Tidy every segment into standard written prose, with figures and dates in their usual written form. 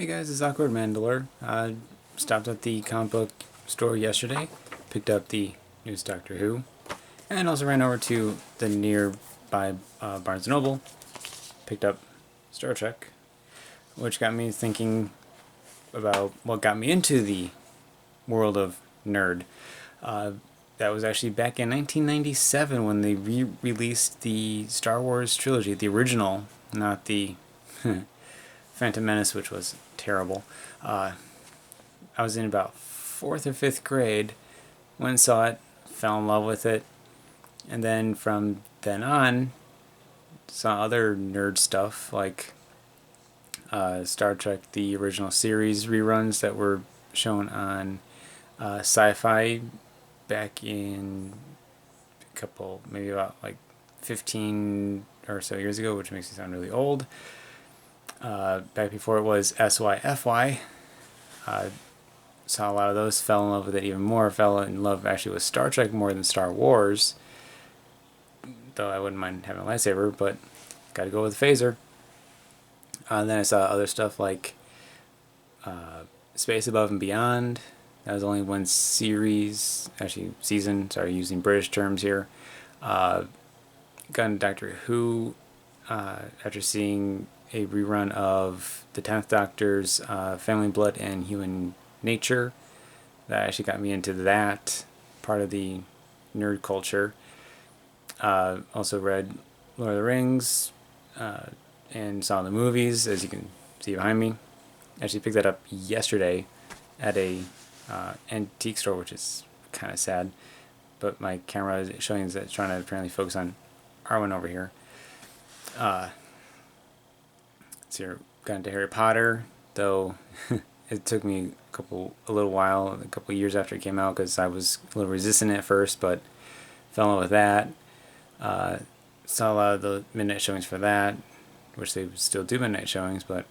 Hey guys, it's Awkward Mandalore. Stopped at the comic book store yesterday, picked up the newest Doctor Who, and also ran over to the nearby Barnes & Noble, picked up Star Trek, which got me thinking about what got me into the world of nerd. That was actually back in 1997 when they re-released the Star Wars trilogy, the original, not the Phantom Menace, which was terrible. I was in about 4th or 5th grade, went and saw it, fell in love with it, and then from then on, saw other nerd stuff like Star Trek, the original series reruns that were shown on Sci-Fi back in maybe about like 15 or so years ago, which makes me sound really old. Back before it was SYFY. Saw a lot of those, fell in love with it even more, fell in love actually with Star Trek more than Star Wars, though I wouldn't mind having a lightsaber, but gotta go with phaser. Then I saw other stuff like Space Above and Beyond. That was only one series, actually season, sorry, using British terms here. Got into Doctor Who after seeing a rerun of the 10th Doctor's Family Blood and Human Nature. That actually got me into that part of the nerd culture. Also read Lord of the Rings and saw the movies, as you can see behind me. Actually picked that up yesterday at a antique store, which is kind of sad. But my camera is showing that it's trying to apparently focus on Arwen over here. So got into Harry Potter, though it took me a little while, a couple years after it came out, because I was a little resistant at first, but fell in love with that. Saw a lot of the midnight showings for that, which they still do midnight showings, but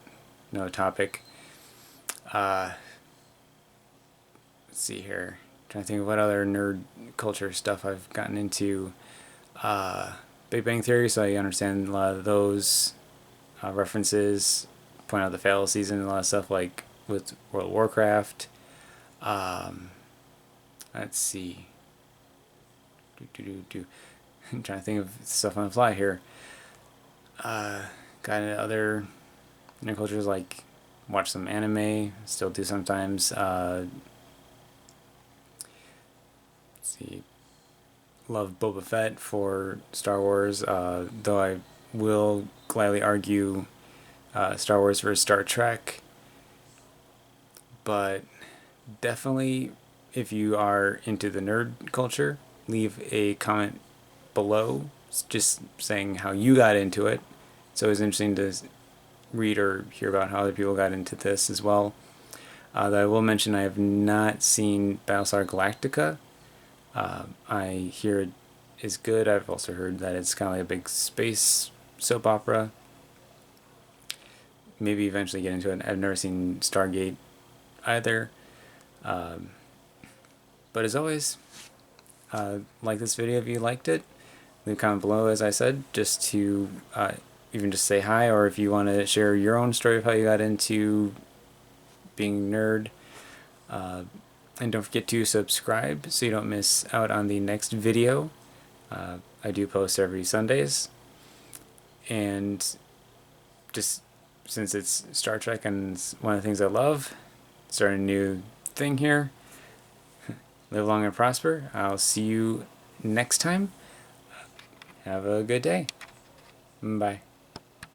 another topic. Let's see here. Trying to think of what other nerd culture stuff I've gotten into. Big Bang Theory, so I understand a lot of those references, point out the fallacies and a lot of stuff like with World of Warcraft. Let's see. I'm trying to think of stuff on the fly here. Got into other nerd cultures like watch some anime, still do sometimes. Let's see. Love Boba Fett for Star Wars, though I will gladly argue Star Wars versus Star Trek. But definitely, if you are into the nerd culture, leave a comment below just saying how you got into it. It's always interesting to read or hear about how other people got into this as well. I will mention I have not seen Battlestar Galactica. I hear it is good. I've also heard that it's kind of like a big space soap opera. Maybe eventually get into it. I've never seen Stargate either. But as always, like this video if you liked it. Leave a comment below, as I said, just to even just say hi, or if you want to share your own story of how you got into being a nerd. And don't forget to subscribe so you don't miss out on the next video. I do post every Sundays. And just since it's Star Trek and it's one of the things I love, starting a new thing here. Live long and prosper. I'll see you next time. Have a good day. Bye.